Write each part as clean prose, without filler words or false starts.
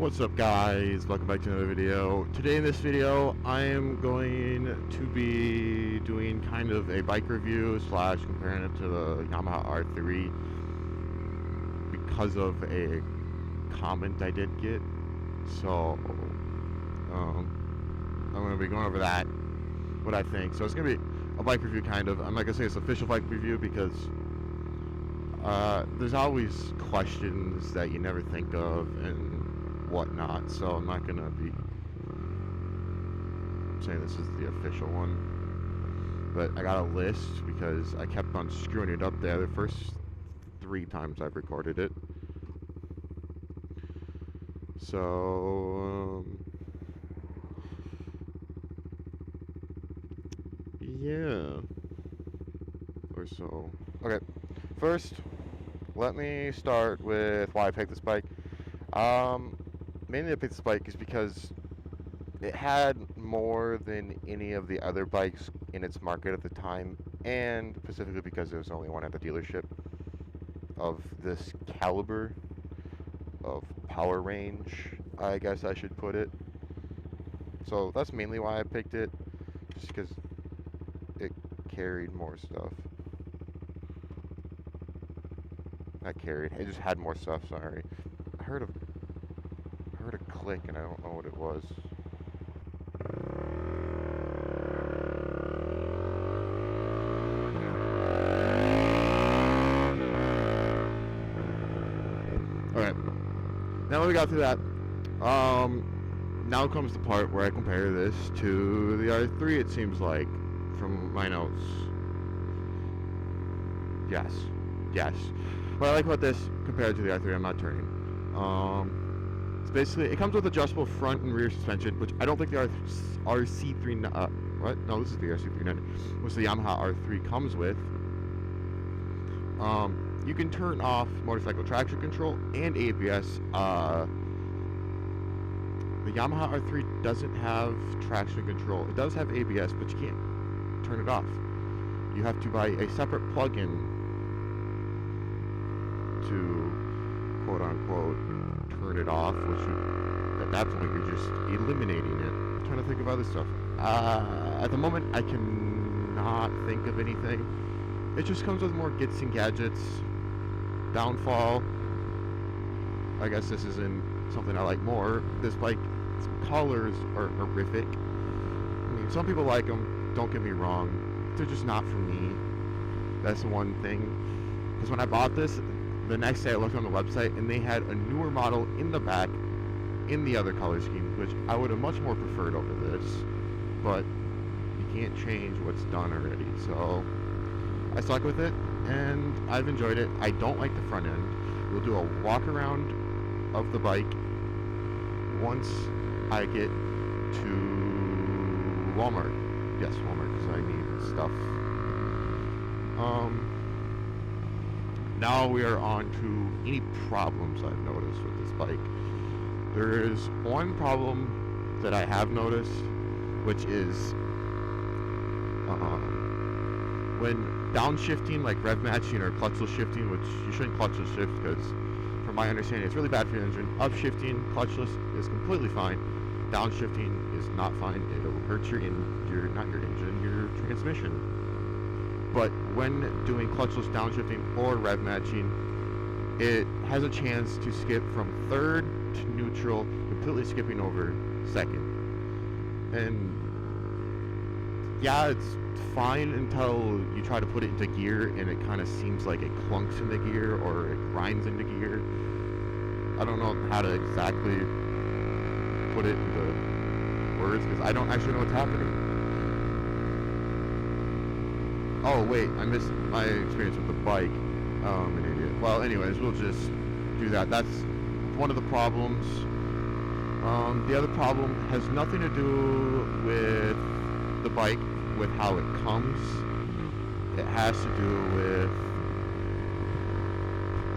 What's up, guys? Welcome back to another video. Today in this video I am going to be doing kind of a bike review slash comparing it to the Yamaha R3 because of a comment I did get. So I'm going to be going over that, what I think. So it's going to be a bike review kind of. I'm not going to say it's an official bike review because there's always questions that you never think of and whatnot, so I'm not gonna be saying this is the official one, but I got a list because I kept on screwing it up there the first 3 times I've recorded it. So yeah, or so. Okay, first let me start with why I picked this bike. Mainly I picked this bike is because it had more than any of the other bikes in its market at the time, and specifically because there was only one at the dealership of this caliber of power range, I guess I should put it. So that's mainly why I picked it, just because it carried more stuff. Not carried, it just had more stuff, sorry. I heard a click and I don't know what it was. Alright, now that we got through that, now comes the part where I compare this to the R3, it seems like, from my notes. Yes. What I like about this compared to the R3, I'm not turning. Basically, it comes with adjustable front and rear suspension, which I don't think the RC390, what? No, this is the RC390, which the Yamaha R3 comes with. You can turn off motorcycle traction control and ABS. The Yamaha R3 doesn't have traction control. It does have ABS, but you can't turn it off. You have to buy a separate plug-in to, quote-unquote, turn it off, which at that point you're just eliminating it. I'm trying to think of other stuff. At the moment I cannot think of anything. It just comes with more gets and gadgets. Downfall, I guess this isn't something I like more. This bike's colors are horrific. I mean, some people like them, don't get me wrong. They're just not for me. That's the one thing. Because when I bought this, the next day I looked on the website and they had a newer model in the back in the other color scheme, which I would have much more preferred over this, but you can't change what's done already. So I stuck with it and I've enjoyed it. I don't like the front end. We'll do a walk around of the bike once I get to Walmart. Yes, Walmart, because I need stuff. Now we are on to any problems I've noticed with this bike. There is one problem that I have noticed, which is when downshifting, like rev matching or clutchless shifting, which you shouldn't clutchless shift because from my understanding it's really bad for your engine. Upshifting, clutchless is completely fine. Downshifting is not fine. It'll hurt your engine, your transmission. But when doing clutchless downshifting or rev matching, it has a chance to skip from third to neutral, completely skipping over second. And yeah, it's fine until you try to put it into gear and it kind of seems like it clunks into gear or it grinds into gear. I don't know how to exactly put it into words because I don't actually know what's happening. Oh wait, I missed my experience with the bike. I'm an idiot. Well, anyways, we'll just do that. That's one of the problems. The other problem has nothing to do with the bike, with how it comes. It has to do with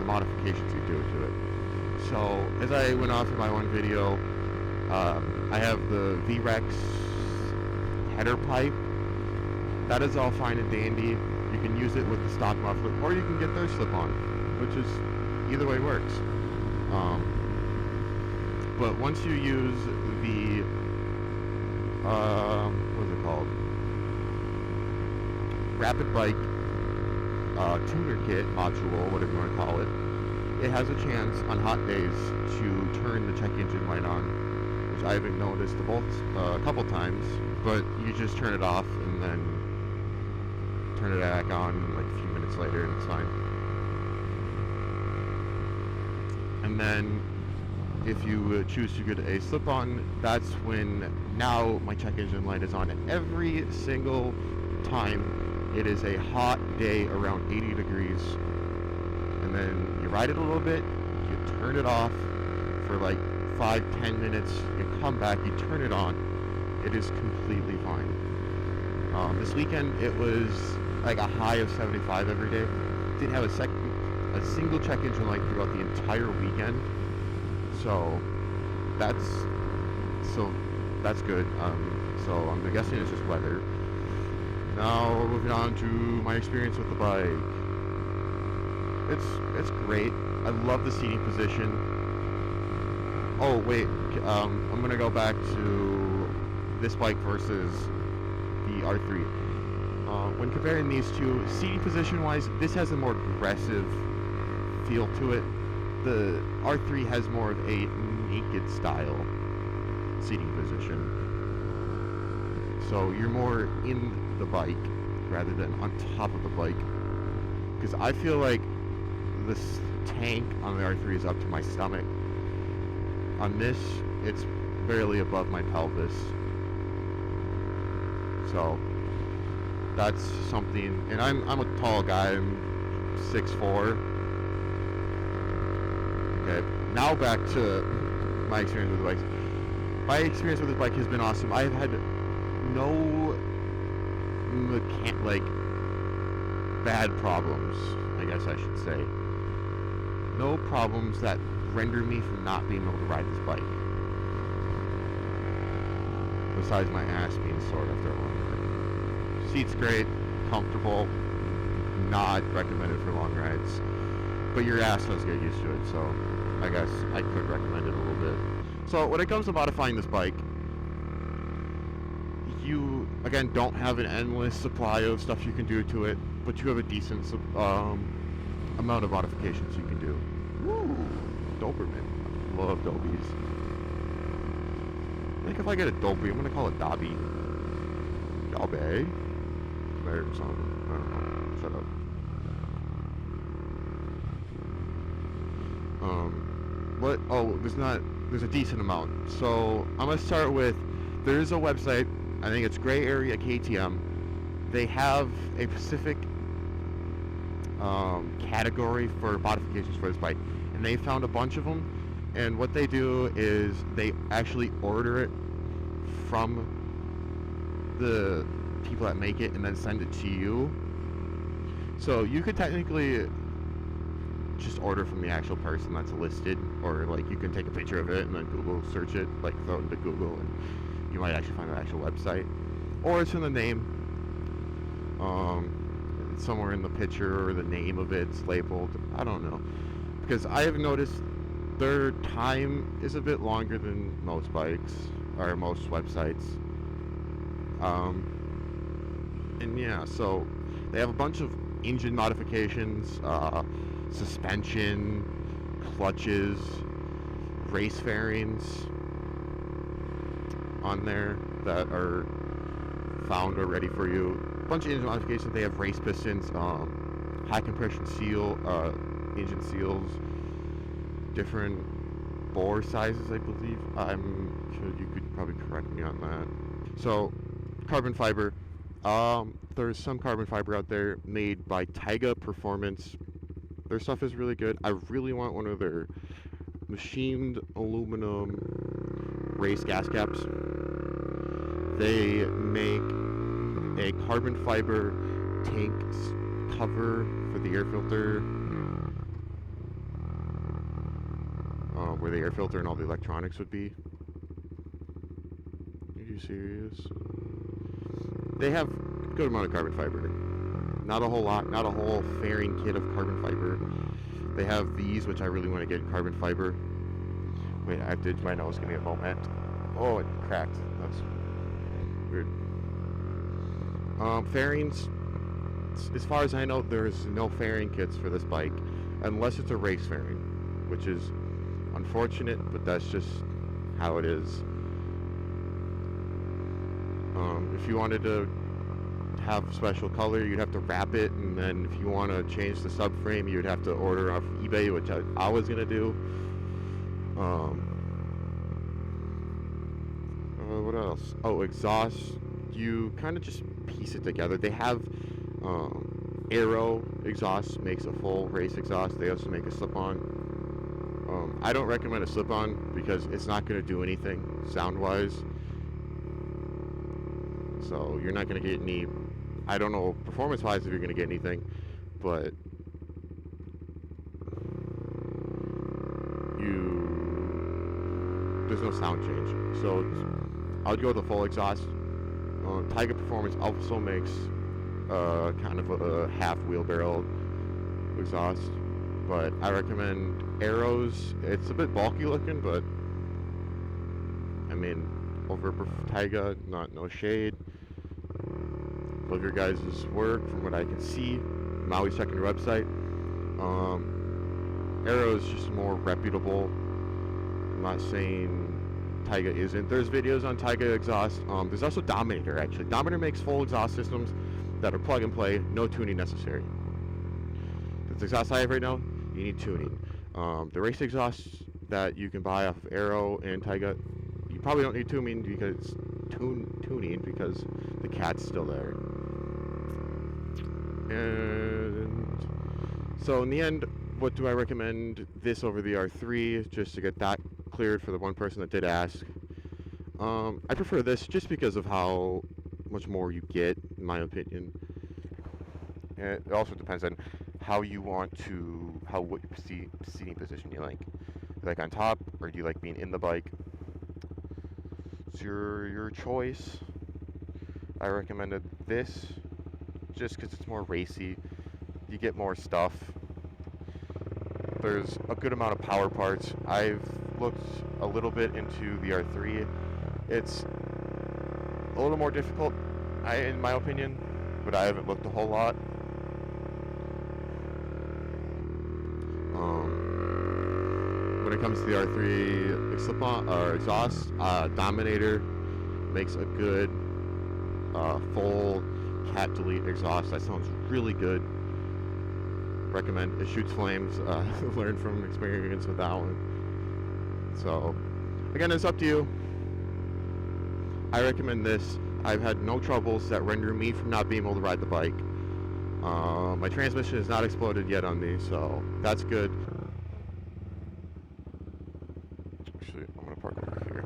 the modifications you do to it. So, as I went off in my one video, I have the V-Rex header pipe. That is all fine and dandy. You can use it with the stock muffler, or you can get their slip-on, which is, either way works. But once you use the, what is it called? Rapid Bike tuner kit module, whatever you want to call it, it has a chance on hot days to turn the check engine light on, which I haven't noticed a couple times, but you just turn it off and then turn it back on like a few minutes later and it's fine. And then if you choose to get a slip-on, that's when now my check engine light is on every single time it is a hot day around 80 degrees. And then you ride it a little bit, you turn it off for like 5-10 minutes, you come back, you turn it on, it is completely fine. This weekend it was like a high of 75 every day. Didn't have a single check engine light throughout the entire weekend. So that's good. So I'm guessing it's just weather. Now we're moving on to my experience with the bike. It's great. I love the seating position. Oh wait, I'm gonna go back to this bike versus the R3. When comparing these two, seating position wise, this has a more aggressive feel to it. The R3 has more of a naked style seating position. So you're more in the bike rather than on top of the bike. Because I feel like this tank on the R3 is up to my stomach. On this, it's barely above my pelvis. So that's something, and I'm a tall guy, I'm 6'4". Okay, now back to my experience with the bikes. My experience with this bike has been awesome. I've had no bad problems, I guess I should say. No problems that render me from not being able to ride this bike. Besides my ass being sore after a long ride. Seat's great, comfortable, not recommended for long rides. But your ass does get used to it, so I guess I could recommend it a little bit. So when it comes to modifying this bike, you, again, don't have an endless supply of stuff you can do to it, but you have a decent amount of modifications you can do. Woo! Doberman. I love Dobies. I think if I get a Dobie, I'm gonna call it Dobby. Dobby? Or something. I don't know. Shut up. What? Oh, there's a decent amount. So I'm gonna start with, there's a website, I think it's Gray Area KTM. They have a specific category for modifications for this bike, and they found a bunch of them. And what they do is they actually order it from the people that make it and then send it to you. So you could technically just order from the actual person that's listed, or like you can take a picture of it and then Google search it, like throw it into Google, and you might actually find the actual website, or it's in the name, somewhere in the picture, or the name of it's labeled. I don't know, because I have noticed their time is a bit longer than most bikes or most websites. And yeah, so they have a bunch of engine modifications, suspension, clutches, race fairings on there that are found already for you. A bunch of engine modifications. They have race pistons, high compression seal, engine seals, different bore sizes, I believe. I'm sure you could probably correct me on that. So, carbon fiber. There's some carbon fiber out there made by Taiga Performance. Their stuff is really good. I really want one of their machined aluminum race gas caps. They make a carbon fiber tank cover for the air filter, where the air filter and all the electronics would be. Are you serious? They have a good amount of carbon fiber. Not a whole lot, not a whole fairing kit of carbon fiber. They have these, which I really want to get carbon fiber. Wait, I have to itch my nose. Give me a moment. Oh, it cracked. That's weird. Fairings. As far as I know, there's no fairing kits for this bike, unless it's a race fairing, which is unfortunate, but that's just how it is. If you wanted to have special color, you'd have to wrap it, and then if you want to change the subframe, you'd have to order off eBay, which I was gonna do. What else? Oh, exhaust. You kind of just piece it together. They have Aero exhaust makes a full race exhaust. They also make a slip-on. I don't recommend a slip-on because it's not going to do anything sound-wise. So you're not going to get any. I don't know performance-wise if you're going to get anything, but there's no sound change. So I'll go with the full exhaust. Tiger Performance also makes kind of a half wheelbarrow exhaust, but I recommend Aero's. It's a bit bulky looking, but I mean, over Taiga, no shade. Love your guys' work from what I can see. I'm always checking your website. Aero is just more reputable. I'm not saying Taiga isn't. There's videos on Taiga exhaust. There's also Dominator, actually. Dominator makes full exhaust systems that are plug and play, no tuning necessary. The exhaust I have right now, you need tuning. The race exhausts that you can buy off of Aero and Taiga, you probably don't need tuning because the cat's still there. And so in the end, what do I recommend this over the R3, just to get that cleared for the one person that did ask. I prefer this just because of how much more you get, in my opinion. And it also depends on how you want to, what seating position you like. You like on top, or do you like being in the bike? It's your choice. I recommended this just because it's more racy. You get more stuff. There's a good amount of power parts. I've looked a little bit into the R3. It's a little more difficult, in my opinion, but I haven't looked a whole lot. When it comes to the R3 slip-on or exhaust, Dominator makes a good full cat delete exhaust. That sounds really good. Recommend. It shoots flames. Learn from experience with that one. So again, it's up to you. I recommend this. I've had no troubles that render me from not being able to ride the bike. My transmission has not exploded yet on me, so that's good. Actually, I'm gonna park over here.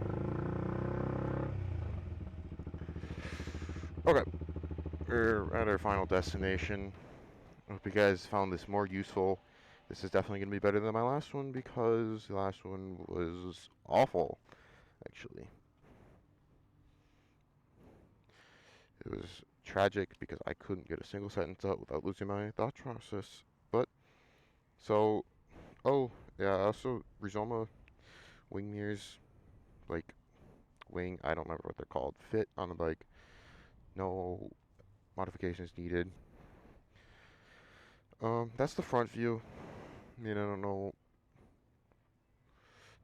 Okay, we're at our final destination. I hope you guys found this more useful. This is definitely going to be better than my last one because the last one was awful, actually. It was tragic because I couldn't get a single sentence out without losing my thought process. But, so, oh, yeah, also, Rizoma wing mirrors, like, I don't remember what they're called, fit on the bike. No modifications needed. That's the front view. I mean, I don't know,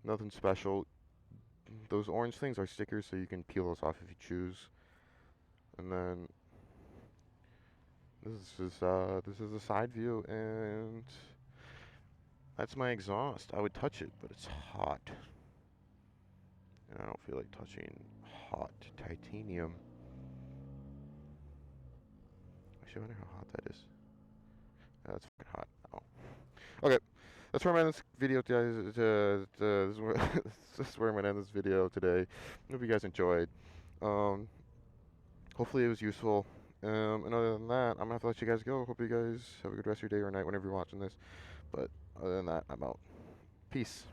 nothing special. Those orange things are stickers, so you can peel those off if you choose. And then this is the side view, and that's my exhaust. I would touch it, but it's hot, and I don't feel like touching hot titanium. Actually, I wonder how hot that is. Yeah, that's fucking hot. Oh. Okay, that's where I'm ending this video, guys. This is where I'm gonna end this video today. Hope you guys enjoyed. Hopefully it was useful. And other than that, I'm gonna have to let you guys go. Hope you guys have a good rest of your day or night whenever you're watching this. But other than that, I'm out. Peace.